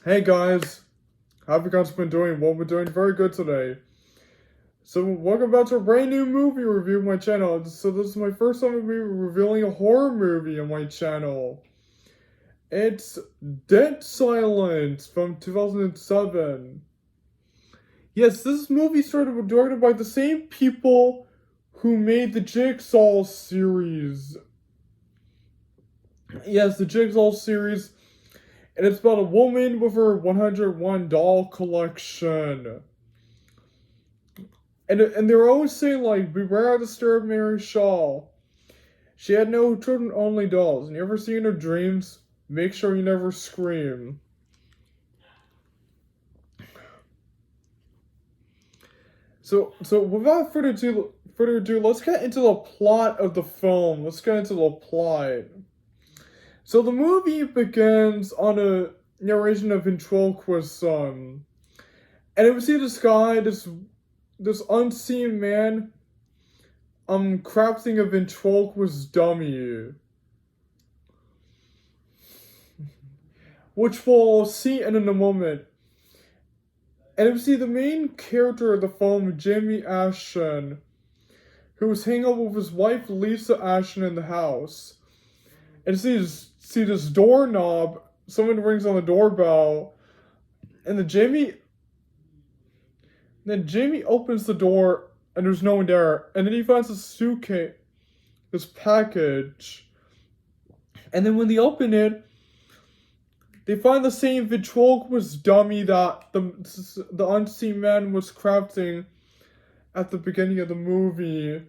Hey guys, how have you guys been doing? Well, we're doing very good today. So, welcome back to a brand new movie review on my channel. So, this is my first time revealing a horror movie on my channel. It's Dead Silence from 2007. Yes, this movie started directed by the same people who made the Jigsaw series. Yes, the Jigsaw series. And it's about a woman with her 101 doll collection. And they're always saying, like, beware of the stir of Mary Shaw. She had no children, only dolls. And you ever see in her dreams, make sure you never scream. So without further ado, let's get into the plot of the film. Let's get into the plot. So the movie begins on a narration of ventriloquism. And we see this guy, this unseen man, crafting a ventriloquist dummy. Which we'll see in a moment. And we see the main character of the film, Jamie Ashton, who was hanging out with his wife, Lisa Ashton, in the house. And see this doorknob, someone rings on the doorbell, and then Jamie opens the door, and there's no one there. And then he finds a suitcase, this package. And then when they open it, they find the same ventriloquist dummy that the unseen man was crafting at the beginning of the movie.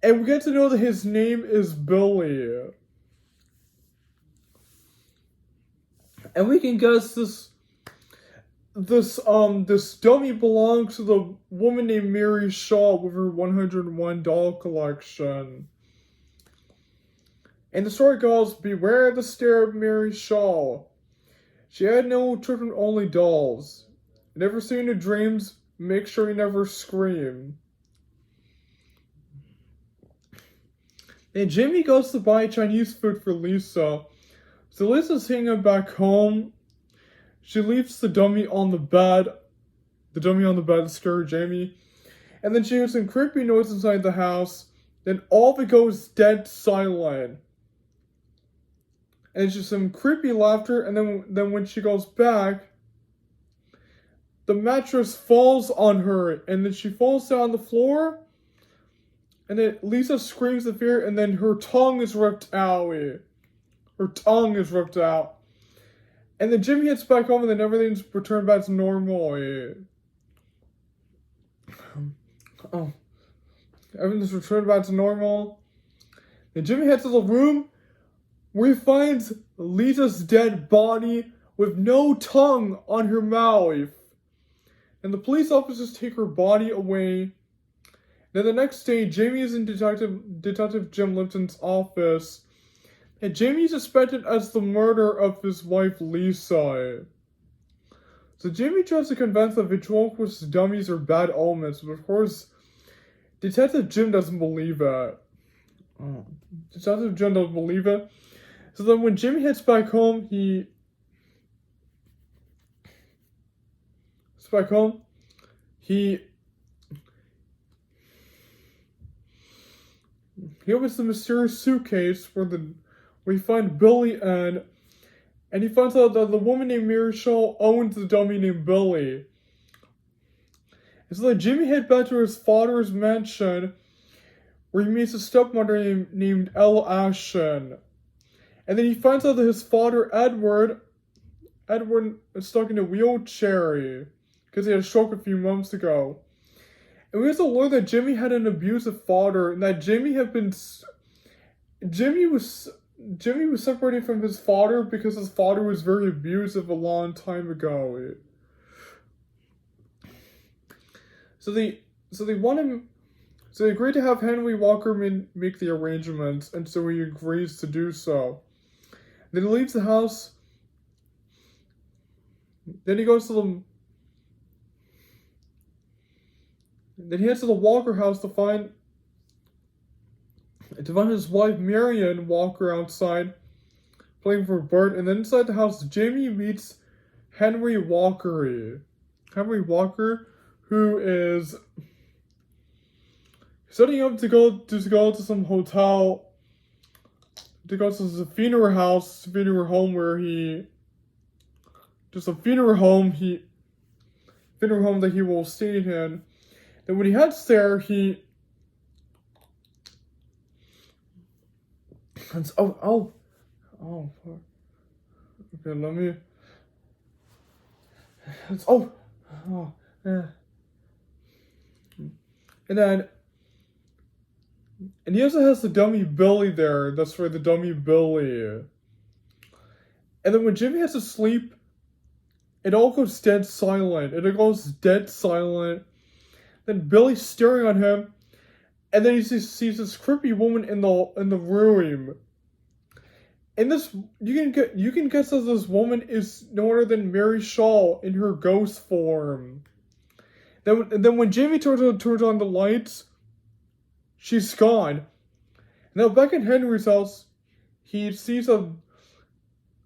And we get to know that his name is Billy. And we can guess this dummy belongs to the woman named Mary Shaw with her 101 doll collection. And the story goes, beware the stare of Mary Shaw. She had no children, only dolls. Never seen her dreams, make sure you never scream. And Jamie goes to buy Chinese food for Lisa. So Lisa's hanging back home. She leaves the dummy on the bed. The dummy on the bed to scare Jamie. And then she hears some creepy noise inside the house. Then all of it goes dead silent. And it's just some creepy laughter, and then when she goes back, the mattress falls on her, and then she falls down on the floor, and then Lisa screams in fear, and then her tongue is ripped out. Her tongue is ripped out. And then Jimmy gets back home, and then everything's returned back to normal. Everything's returned back to normal. Then Jimmy heads to the room where he finds Lisa's dead body with no tongue on her mouth. And the police officers take her body away. Then the next day, Jamie is in Detective Jim Lipton's office. And Jamie is suspected as the murderer of his wife, Lisa. So Jamie tries to convince the ventriloquist dummies are bad omens, but of course, Detective Jim doesn't believe it. Detective Jim doesn't believe it. So then when Jimmy heads back home, he opens the mysterious suitcase where we find Billy in, and he finds out that the woman named Mary Shaw owns the dummy named Billy. And so then Jimmy heads back to his father's mansion, where he meets a stepmother named Elle Ashton. And then he finds out that his father, Edward is stuck in a wheelchair because he had a stroke a few months ago. And we also learn that Jimmy had an abusive father, and that Jimmy was separated from his father because his father was very abusive a long time ago. So they agree to have Henry Walker make the arrangements, and so he agrees to do so. Then he leaves the house. Then he heads to the Walker house to find his wife Marion Walker outside playing for Bert. And then inside the house, Jamie meets Henry Walker. Henry Walker, who is setting up to go to some hotel, to go to the funeral home where just a funeral home that he will stay in. Then when he heads there, okay, let me. And he also has the dummy Billy there. That's right, the dummy Billy. And then when Jimmy has to sleep, it all goes dead silent. Then Billy's staring at him, and then he sees this creepy woman in the room. And this you can guess that this woman is no other than Mary Shaw in her ghost form. Then when Jimmy turns on the lights, she's gone. Now back in Henry's house, he sees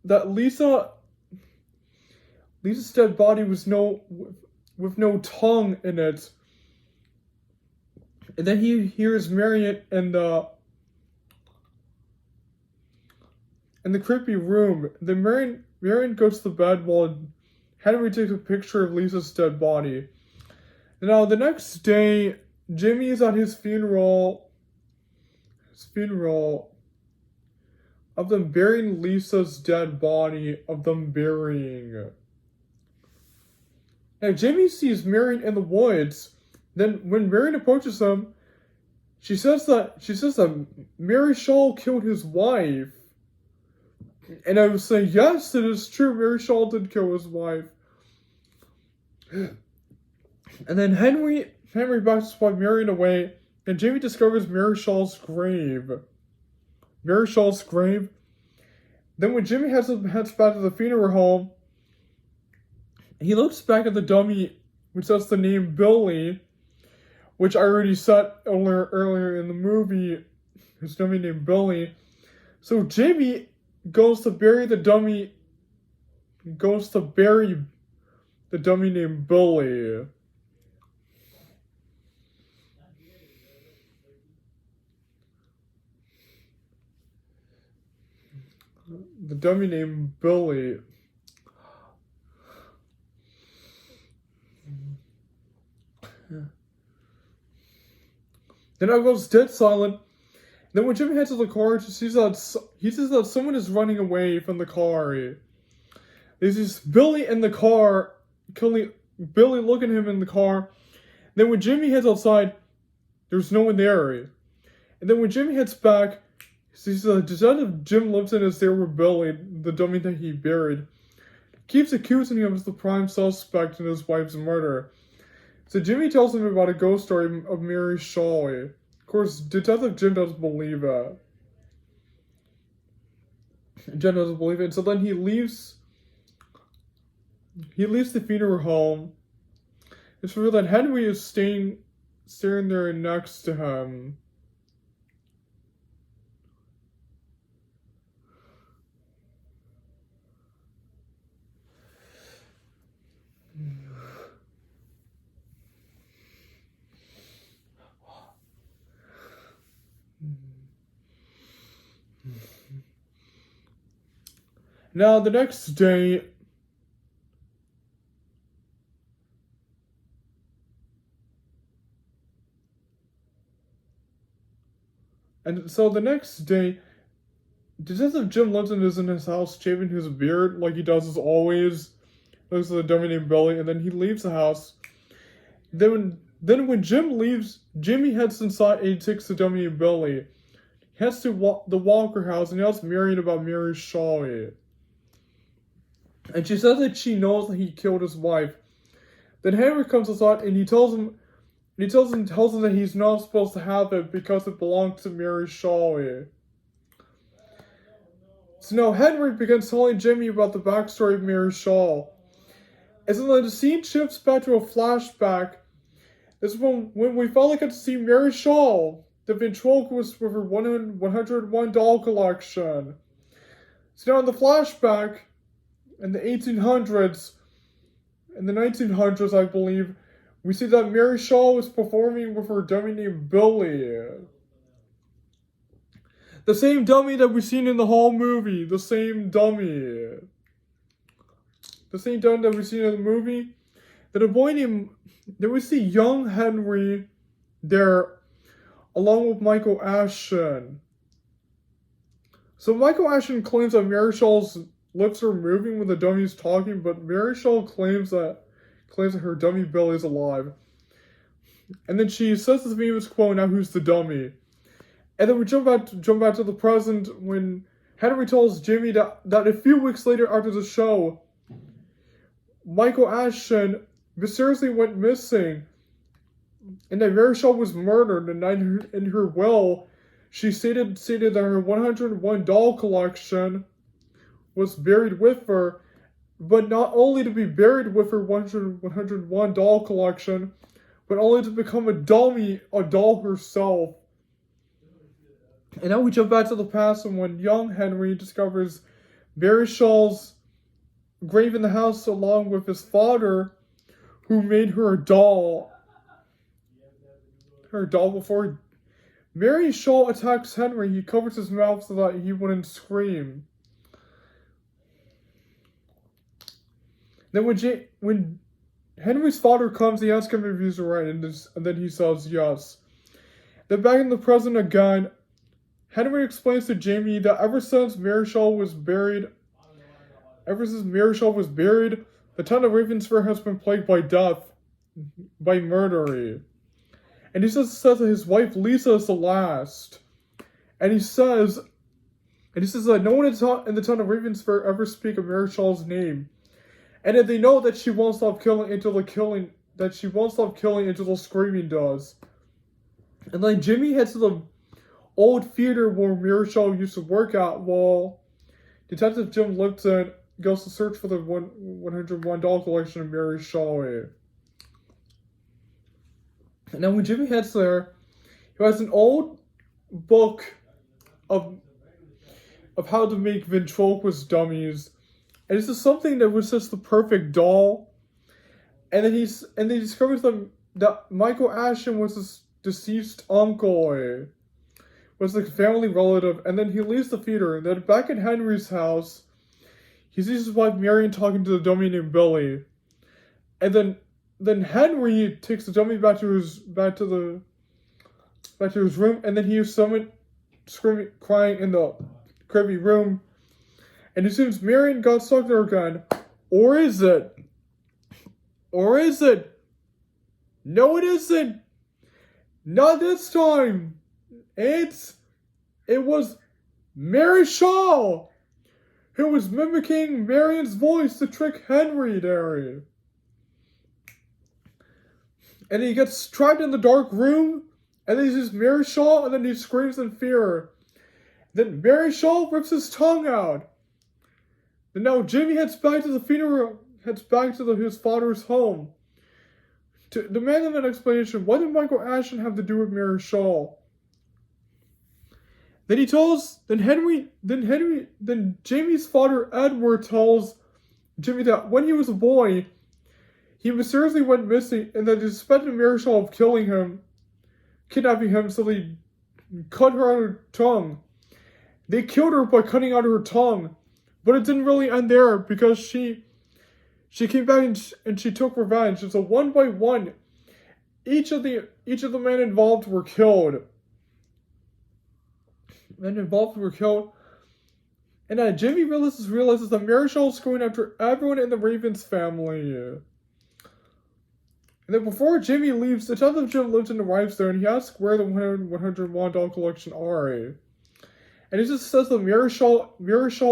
that Lisa's dead body with no tongue in it. And then he hears Marion in the creepy room. Then Marion goes to the bed while Henry takes a picture of Lisa's dead body. Now the next day, Jimmy is at his funeral of them burying Lisa's dead body, Now Jimmy sees Marion in the woods. Then when Marion approaches him, she says that Mary Shaw killed his wife. And I would say, yes, it is true, Mary Shaw did kill his wife. And then Henry backs his wife Marion away, and Jimmy discovers Mary Shaw's grave. Then when Jimmy heads back to the funeral home, he looks back at the dummy, which has the name Billy, which I already said earlier in the movie, his dummy named Billy. So Jimmy goes to bury the dummy named Billy. The dummy named Billy. Then it goes dead silent. Then when Jimmy heads to the car, he sees that someone is running away from the car. There's this Billy in the car, Billy looking at him in the car. Then when Jimmy heads outside, there's no one there. And then when Jimmy heads back, he sees that Detective Jim Lipton is there with Billy, the dummy that he buried. Keeps accusing him as the prime suspect in his wife's murder. So Jimmy tells him about a ghost story of Mary Shaw. Of course, Detective Jim doesn't believe it. And so then he leaves the funeral home. It's revealed that Henry is staring there next to him. Now, the next day, Detective Jim Lipton is in his house shaving his beard like he does as always. Looks at the dummy named Billy, and then he leaves the house. Then when Jim leaves, Jimmy heads inside and he takes the dummy named Billy. He heads to the Walker house and he asks Marion about Mary Shaw. And she says that she knows that he killed his wife. Then Henry comes outside and he tells him that he's not supposed to have it because it belongs to Mary Shaw. So now Henry begins telling Jimmy about the backstory of Mary Shaw. And so then the scene shifts back to a flashback. This is when we finally get to see Mary Shaw, the ventriloquist with her 101 doll collection. So now in the flashback, in the 1800s, in the 1900s, I believe, we see that Mary Shaw was performing with her dummy named Billy. The same dummy that we've seen in the whole movie. The same dummy. The same dummy that we've seen in the movie. Then a boy named... Then we see young Henry there, along with Michael Ashton. So Michael Ashton claims that Mary Shaw's lips are moving when the dummy's talking, but Mary Shaw claims that her dummy Billy is alive. And then she says this famous quote, "Now who's the dummy?" And then we jump back to the present when Henry tells Jimmy that a few weeks later after the show, Michael Ashton mysteriously went missing, and that Mary Shaw was murdered, and in her will, she stated that her 101 doll collection was buried with her, but not only to be buried with her 101 doll collection, but only to become a doll herself. And now we jump back to the past, and when young Henry discovers Mary Shaw's grave in the house along with his father, who made her a doll. Her doll before Mary Shaw attacks Henry. He covers his mouth so that he wouldn't scream. Then when Henry's father comes, he asks him if he's alright, and then he says yes. Then back in the present again, Henry explains to Jamie that ever since Mary Shaw was buried, the town of Ravenspur has been plagued by death, by murder. And he says that his wife Lisa is the last. And he says that no one in the town of Ravenspur ever speak of Mary Shaw's name. And that they know that she won't stop killing until the screaming does. And then Jimmy heads to the old theater where Mary Shaw used to work at, while Detective Jim Lipton goes to search for the 101 doll collection of Mary Shaw. And now when Jimmy heads there, he has an old book of how to make ventriloquist dummies. And this is something that was just the perfect doll. And then he discovers that Michael Ashton was his deceased uncle. Was the family relative, and then he leaves the theater, and then back in Henry's house, he sees his wife Marion talking to the dummy named Billy. And then Henry takes the dummy back to his room, and then he hears someone screaming, crying in the creepy room. And it seems Marion got stuck there again. Or is it? No, it isn't. Not this time. It was Mary Shaw, who was mimicking Marion's voice to trick Henry there. And he gets trapped in the dark room, and then he sees Mary Shaw, and then he screams in fear. Then Mary Shaw rips his tongue out. And now Jimmy heads back to the funeral, his father's home to demand an explanation. What did Michael Ashton have to do with Mary Shaw? Then Jamie's father Edward tells Jimmy that when he was a boy, he mysteriously went missing, and that they suspected Mary Shaw of kidnapping him, so they cut her out of her tongue. They killed her by cutting out her tongue, but it didn't really end there, because she came back and she took revenge. And so one by one, each of the men involved were killed. And Jimmy realizes that Mary Shaw is going after everyone in the Ravens family. And then before Jimmy leaves, Detective Jim Lipton arrives there, and he asks where the 101 doll collection are. And he just says that Mary Shaw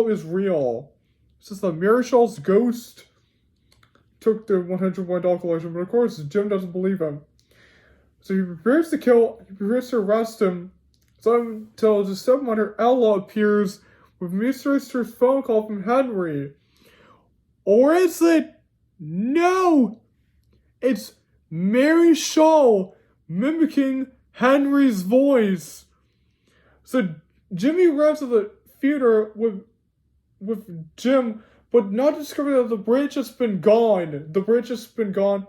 is real. He says that Mary Shaw's ghost took the 101 doll collection, but of course Jim doesn't believe him. So he prepares to arrest him. So until his stepmother Ella appears with a mysterious phone call from Henry. Or is it? No! It's Mary Shaw mimicking Henry's voice. So Jimmy runs to the theater with Jim, but not discover that the bridge has been gone. The bridge has been gone.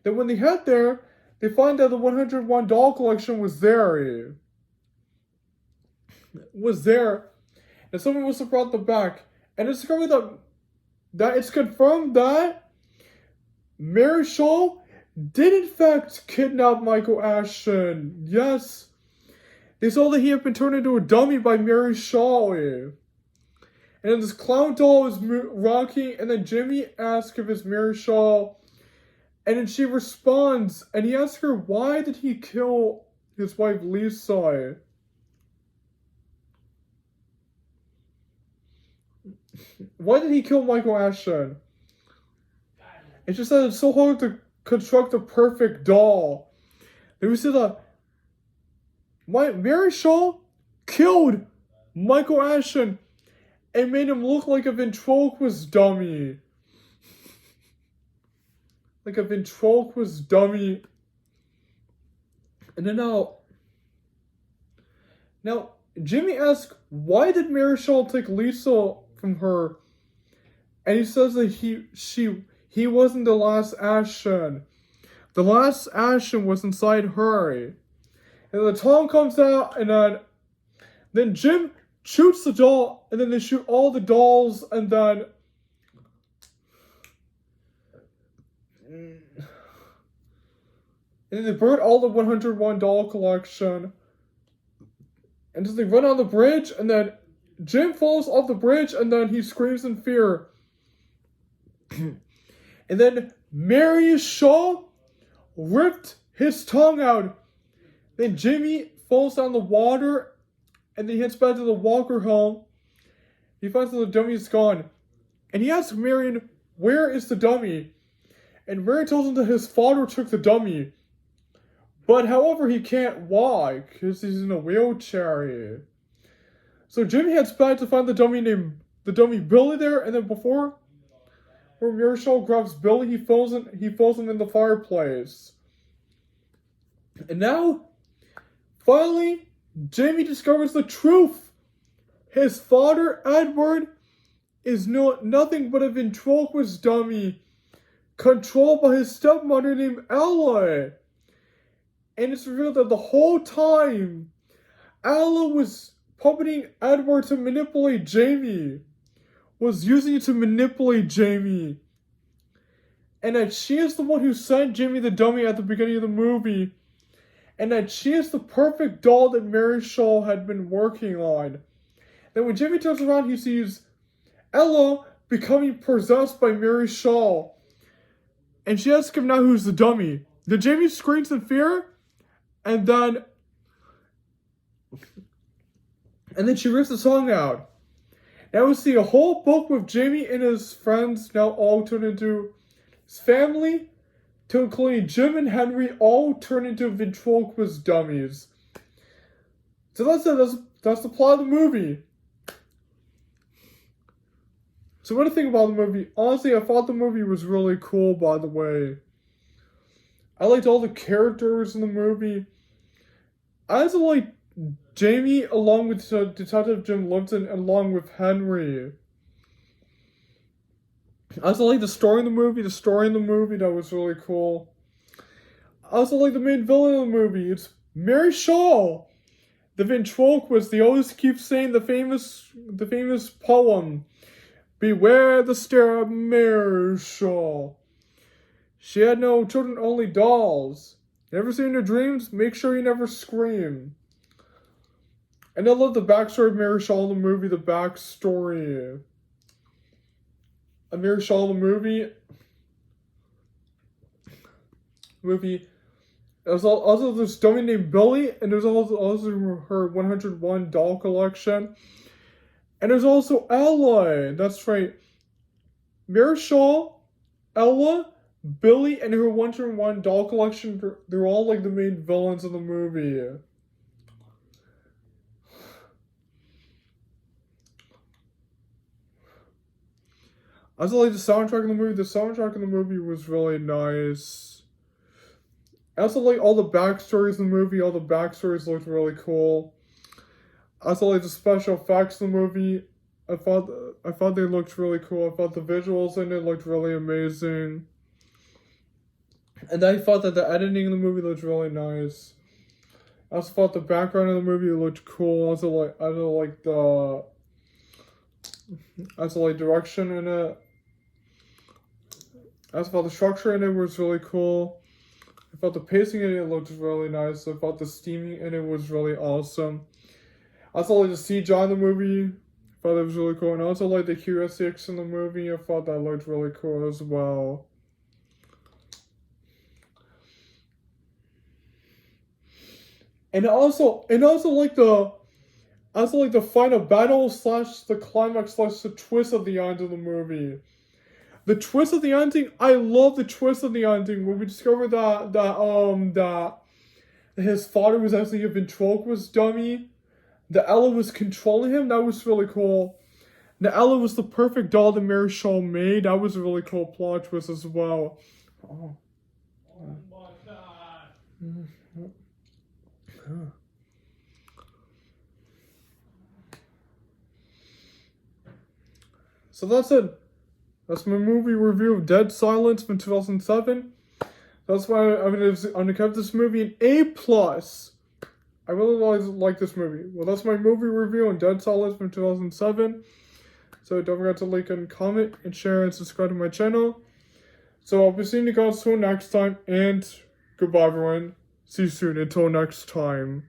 Then when they head there, they find that the 101 doll collection was there. And someone must have brought them back. And discovered that it's confirmed that Mary Shaw did in fact kidnap Michael Ashton. Yes. They saw that he had been turned into a dummy by Mary Shaw. And then this clown doll is rocking, and then Jimmy asks if it's Mary Shaw. And then she responds, and he asks her, why did he kill his wife Lisa? Why did he kill Michael Ashton? It's just that it's so hard to construct a perfect doll. Then we see that Mary Shaw killed Michael Ashton and made him look like a ventriloquist dummy. Like a ventriloquist dummy. And then now Jimmy asks, why did Mary Shaw take Lisa from her? And he says that he wasn't the last Ashton. The last Ashton was inside her. And the Tom comes out, and then Jim shoots the doll, and then they shoot all the dolls, and then they burn all the 101 doll collection. And so they run on the bridge, and then Jim falls off the bridge, and then he screams in fear. And then Mary Shaw ripped his tongue out. Then Jimmy falls down the water, and then he heads back to the Walker home. He finds that the dummy is gone. And he asks Marion, where is the dummy? And Marion tells him that his father took the dummy. But however, he can't walk, because he's in a wheelchair. So Jimmy heads back to find the dummy Billy there, and then before Mary Shaw grabs Billy, he throws him in the fireplace. And now, finally, Jamie discovers the truth. His father, Edward, is nothing but a ventriloquist dummy controlled by his stepmother named Ella. And it's revealed that the whole time, Ella was puppeting Edward to manipulate Jamie. Was using it to manipulate Jamie. And that she is the one who sent Jamie the dummy at the beginning of the movie. And that she is the perfect doll that Mary Shaw had been working on. Then when Jamie turns around, he sees Ella becoming possessed by Mary Shaw. And she asks him now who's the dummy. Then Jamie screams in fear. And then she rips the song out. Now we see a whole book with Jamie and his friends now all turn into his family, to including Jim and Henry, all turn into ventriloquist dummies. So that's it. That's the plot of the movie. So what do you think about the movie? Honestly, I thought the movie was really cool, by the way. I liked all the characters in the movie. I also liked Jamie along with Detective Jim Lipton and along with Henry. I also like the story in the movie. That was really cool. I also like the main villain of the movie. It's Mary Shaw, the ventriloquist. They always keep saying the famous poem, "Beware the stare of Mary Shaw. She had no children, only dolls. Never see in your dreams, make sure you never scream." And I love the backstory of Mary Shaw in the movie, the backstory of Mary Shaw in the movie. There's also this dummy named Billy, and there's also her 101 doll collection. And there's also Ella, that's right. Mary Shaw, Ella, Billy, and her 101 doll collection, they're all like the main villains of the movie. I also like the soundtrack in the movie. The soundtrack in the movie was really nice. I also like all the backstories in the movie. All the backstories looked really cool. I also like the special effects in the movie. I thought they looked really cool. I thought the visuals in it looked really amazing. And I thought that the editing in the movie looked really nice. I also thought the background of the movie looked cool. I also like direction in it. I also thought the structure in it was really cool. I thought the pacing in it looked really nice. I thought the steaming in it was really awesome. I also like the CGI in the movie. I thought it was really cool. And I also like the QSX in the movie. I thought that looked really cool as well. And also like the final battle / the climax / the twist of the end of the movie. The twist of the ending, I love the twist of the ending when we discovered that his father was actually a ventriloquist dummy. That Ella was controlling him. That was really cool. That Ella was the perfect doll that Mary Shaw made. That was a really cool plot twist as well. Oh my god. So that's it. That's my movie review of Dead Silence from 2007. That's why I'm gonna give this movie an A+. I really like this movie. Well, that's my movie review on Dead Silence from 2007. So don't forget to like and comment and share and subscribe to my channel. So I'll be seeing you guys soon next time, and goodbye everyone. See you soon until next time.